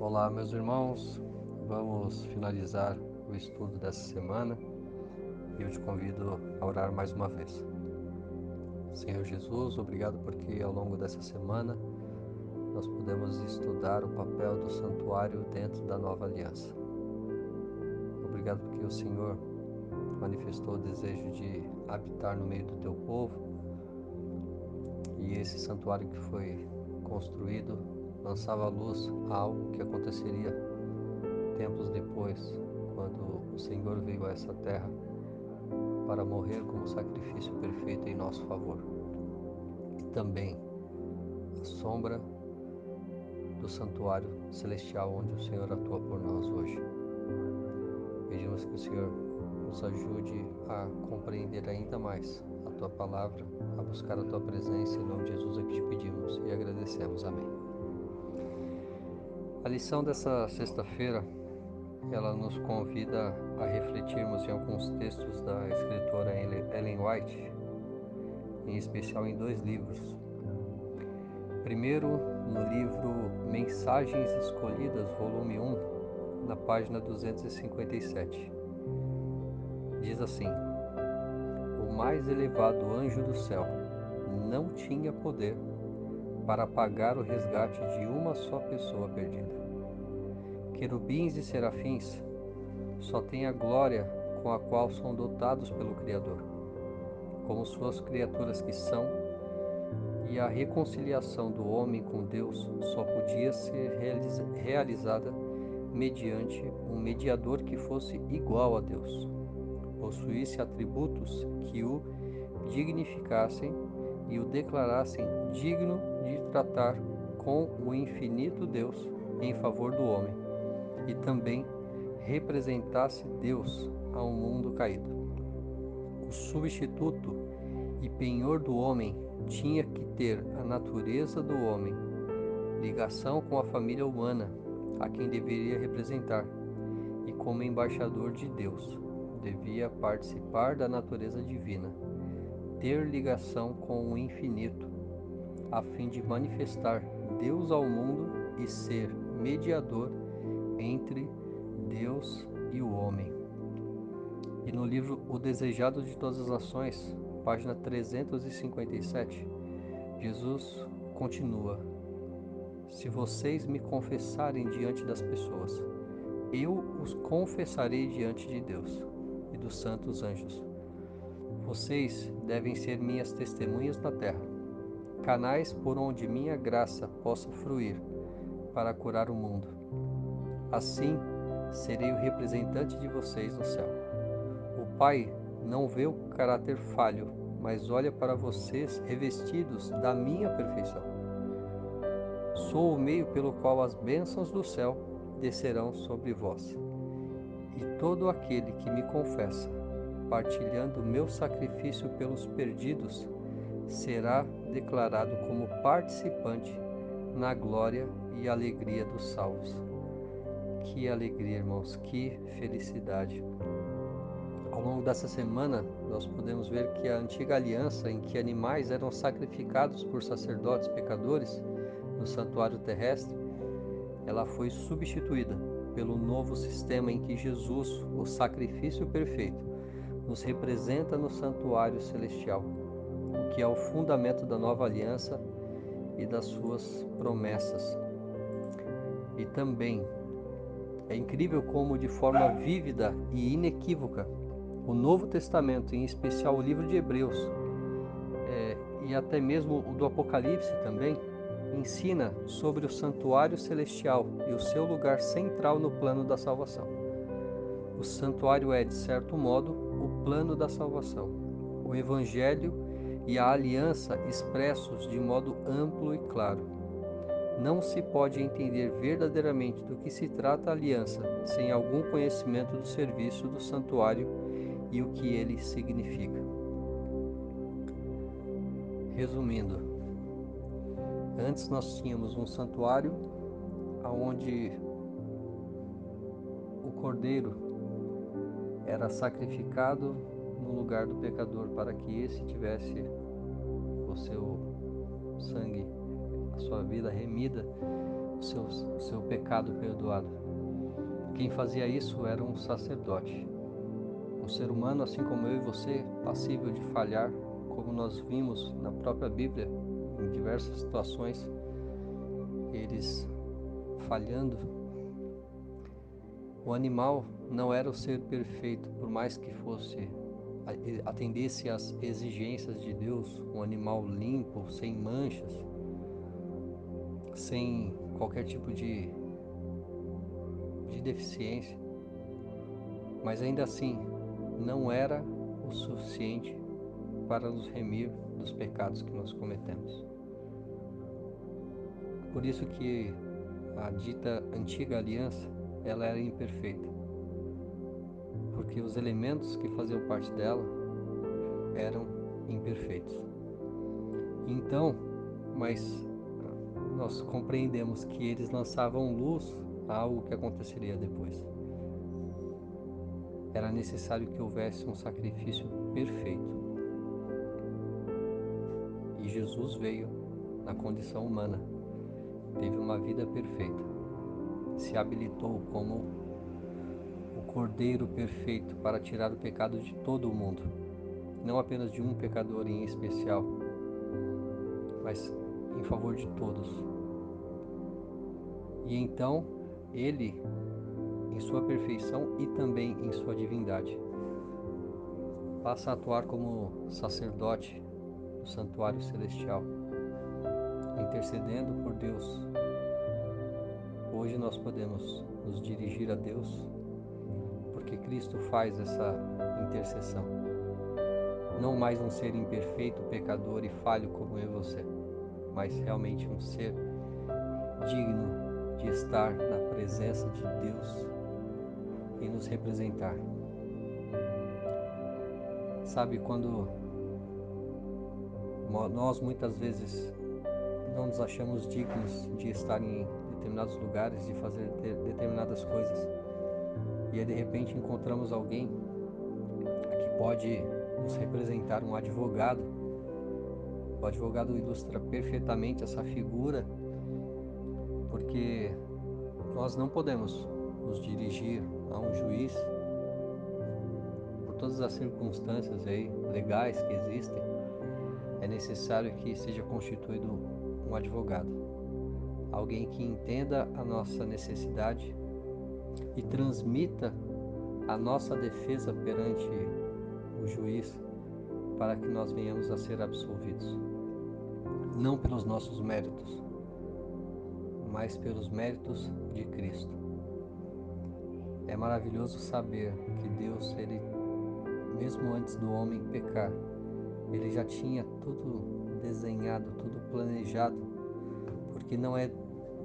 Olá, meus irmãos, vamos finalizar o estudo dessa semana e eu te convido a orar mais uma vez. Senhor Jesus, obrigado porque ao longo dessa semana nós podemos estudar o papel do santuário dentro da nova aliança. Obrigado porque o Senhor manifestou o desejo de habitar no meio do teu povo e esse santuário que foi construído lançava à luz a algo que aconteceria tempos depois, quando o Senhor veio a essa terra para morrer como sacrifício perfeito em nosso favor. E também a sombra do santuário celestial onde o Senhor atua por nós hoje. Pedimos que o Senhor nos ajude a compreender ainda mais a Tua palavra, a buscar a Tua presença. Em nome de Jesus é que te pedimos e agradecemos. Amém. A lição dessa sexta-feira, ela nos convida a refletirmos em alguns textos da escritora Ellen White, em especial em 2 livros. Primeiro, no livro Mensagens Escolhidas, volume 1, na página 257. Diz assim: o mais elevado anjo do céu não tinha poder para pagar o resgate de uma só pessoa perdida. Querubins e serafins só têm a glória com a qual são dotados pelo Criador, como suas criaturas que são, e a reconciliação do homem com Deus só podia ser realizada mediante um mediador que fosse igual a Deus, possuísse atributos que o dignificassem e o declarassem digno de tratar com o infinito Deus em favor do homem, e também representasse Deus a um mundo caído. O substituto e penhor do homem tinha que ter a natureza do homem, ligação com a família humana, a quem deveria representar, e como embaixador de Deus, devia participar da natureza divina, ter ligação com o infinito, a fim de manifestar Deus ao mundo e ser mediador entre Deus e o homem. E no livro O Desejado de Todas as Nações, página 357, Jesus continua: se vocês me confessarem diante das pessoas, eu os confessarei diante de Deus e dos santos anjos. Vocês devem ser minhas testemunhas na terra, canais por onde minha graça possa fluir para curar o mundo. Assim, serei o representante de vocês no céu. O Pai não vê o caráter falho, mas olha para vocês revestidos da minha perfeição. Sou o meio pelo qual as bênçãos do céu descerão sobre vós. E todo aquele que me confessa, partilhando meu sacrifício pelos perdidos, será declarado como participante na glória e alegria dos salvos. Que alegria, irmãos, que felicidade! Ao longo dessa semana, nós podemos ver que a antiga aliança, em que animais eram sacrificados por sacerdotes pecadores no santuário terrestre, ela foi substituída pelo novo sistema em que Jesus, o sacrifício perfeito, nos representa no santuário celestial, o que é o fundamento da nova aliança e das suas promessas. E também é incrível como, de forma vívida e inequívoca, o Novo Testamento, em especial o livro de Hebreus, e até mesmo o do Apocalipse também, ensina sobre o santuário celestial e o seu lugar central no plano da salvação. O santuário é, de certo modo, o plano da salvação. O Evangelho e a aliança expressos de modo amplo e claro. Não se pode entender verdadeiramente do que se trata a aliança sem algum conhecimento do serviço do santuário e o que ele significa. Resumindo, antes nós tínhamos um santuário onde o cordeiro era sacrificado no lugar do pecador para que esse tivesse o seu sangue, a sua vida remida o seu pecado perdoado. Quem fazia isso era um sacerdote. Um ser humano, assim como eu e você, passível de falhar, como nós vimos na própria Bíblia, em diversas situações, eles falhando. O animal não era o ser perfeito, por mais que atendesse às exigências de Deus, um animal limpo, sem manchas, sem qualquer tipo de deficiência, mas ainda assim não era o suficiente para nos remir dos pecados que nós cometemos. Por isso que a dita antiga aliança, ela era imperfeita, porque os elementos que faziam parte dela eram imperfeitos. Então, mas nós compreendemos que eles lançavam luz a algo que aconteceria depois. Era necessário que houvesse um sacrifício perfeito. E Jesus veio na condição humana, teve uma vida perfeita, se habilitou como o Cordeiro perfeito para tirar o pecado de todo o mundo, não apenas de um pecador em especial, mas em favor de todos. E então, ele, em sua perfeição e também em sua divindade, passa a atuar como sacerdote do santuário celestial, intercedendo por Deus. Hoje nós podemos nos dirigir a Deus porque Cristo faz essa intercessão. Não mais um ser imperfeito, pecador e falho como eu e você, mas realmente um ser digno de estar na presença de Deus e nos representar. Sabe, quando nós muitas vezes não nos achamos dignos de estar em determinados lugares, de fazer determinadas coisas, e aí de repente encontramos alguém que pode nos representar, um advogado. O advogado ilustra perfeitamente essa figura, porque nós não podemos nos dirigir a um juiz por todas as circunstâncias aí legais que existem. É necessário que seja constituído um advogado, alguém que entenda a nossa necessidade e transmita a nossa defesa perante o juiz, para que nós venhamos a ser absolvidos, não pelos nossos méritos, mas pelos méritos de Cristo. É maravilhoso saber que Deus, ele, mesmo antes do homem pecar, ele já tinha tudo desenhado, tudo planejado, porque não é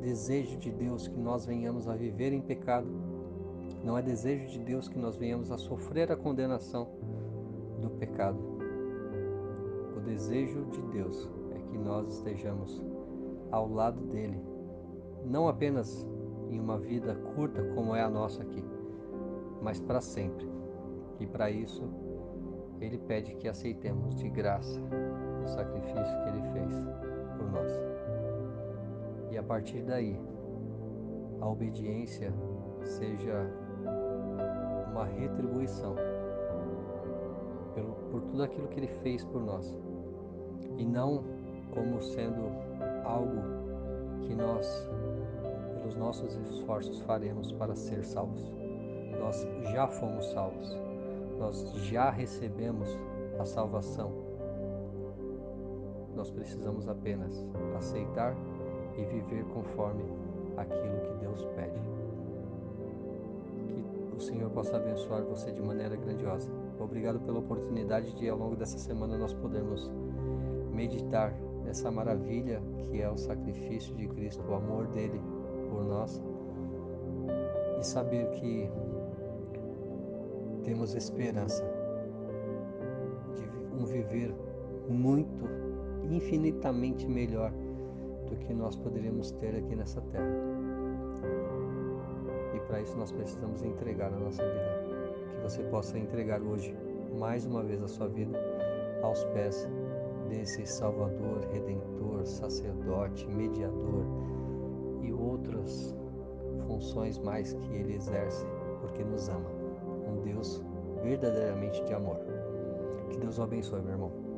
desejo de Deus que nós venhamos a viver em pecado, não é desejo de Deus que nós venhamos a sofrer a condenação do pecado. O desejo de Deus é que nós estejamos ao lado dele, não apenas em uma vida curta como é a nossa aqui, mas para sempre. E para isso, ele pede que aceitemos de graça o sacrifício que ele fez por nós. E a partir daí, a obediência seja uma retribuição por tudo aquilo que ele fez por nós, e não como sendo algo que nós, pelos nossos esforços, faremos para ser salvos. Nós já fomos salvos, nós já recebemos a salvação. Nós precisamos apenas aceitar e viver conforme aquilo que Deus pede. Que o Senhor possa abençoar você de maneira grandiosa. Obrigado pela oportunidade de, ao longo dessa semana, nós podermos meditar nessa maravilha que é o sacrifício de Cristo, o amor dele por nós, e saber que temos esperança de um viver muito, infinitamente melhor do que nós poderíamos ter aqui nessa terra. E para isso nós precisamos entregar a nossa vida. Que você possa entregar hoje, mais uma vez, a sua vida aos pés desse Salvador, Redentor, Sacerdote, Mediador e outros funções mais que Ele exerce porque nos ama. Um Deus verdadeiramente de amor. Que Deus o abençoe, meu irmão.